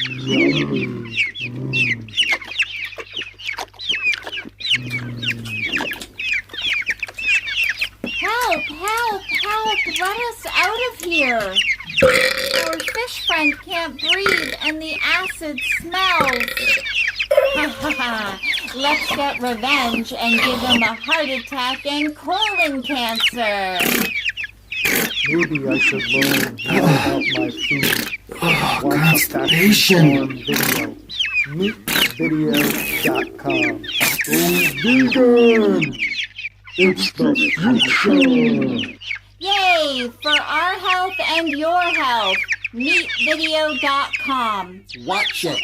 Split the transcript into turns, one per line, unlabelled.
Yummy.
Help, help, help, let us out of here. Our fish friend can't breathe and the acid smells. Ha ha ha, let's get revenge and give him a heart attack and colon cancer.
Maybe I should learn more about my food.
Oh,
Watch
constipation.
a video. Meatvideo.com. Go vegan! It's the future!
Yay, for our health and your health. Meatvideo.com.
Watch it.